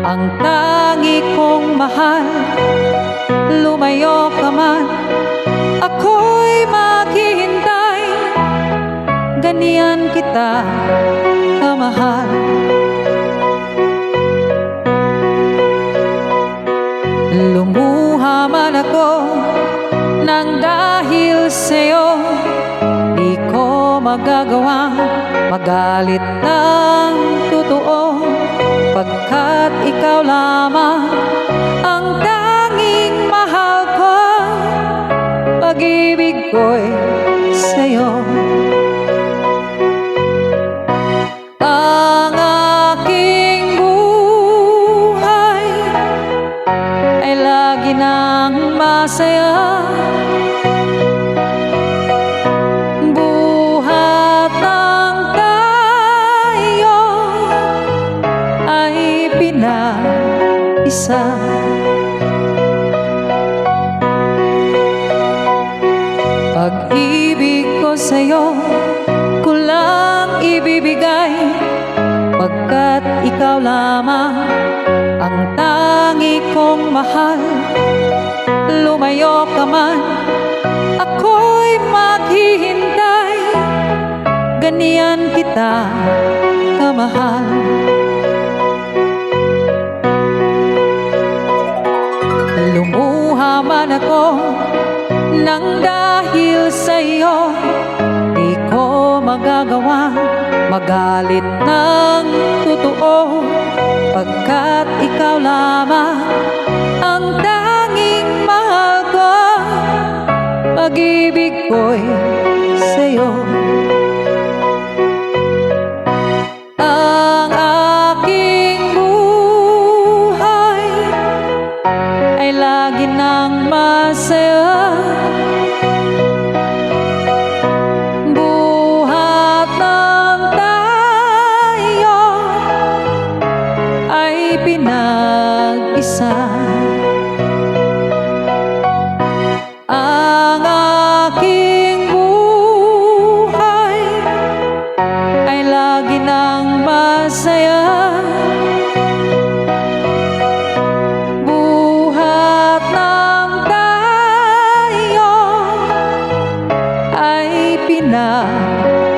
ang tangi kong mahal. Lumayo ka man, ako'y maghihintay. Ganyan kita kamahal. Lumuha man ako nang dahil sa'yo, di ko magagawang magalit ng totoo, pagkat ikaw lamang ang tanging mahal ko. Pag-ibig ko'y sa'yo. Ang aking buhay ay lagi nang masaya. Buhat ng tayo ay pinag-isa. Pag-ibig ko sa'yo ko lang ibibigay, pagkat ikaw lamang ang tangi kong mahal. Lumayo ka man, ako'y maghihintay. Ganyan kita kamahal. Lumuha man ako nang dahil sa'yo, di ko magagawa magalit ng totoo, pagkat ikaw lamang ang tanging mahal ko. Pag-ibig ko'y sa'yo. Ang aking buhay ay lagi nang masaya. Buhat ng tayo ay pinag-isa. Ang aking buhay ay lagi nang masaya. Buhat ng tayo ay pinag-isa.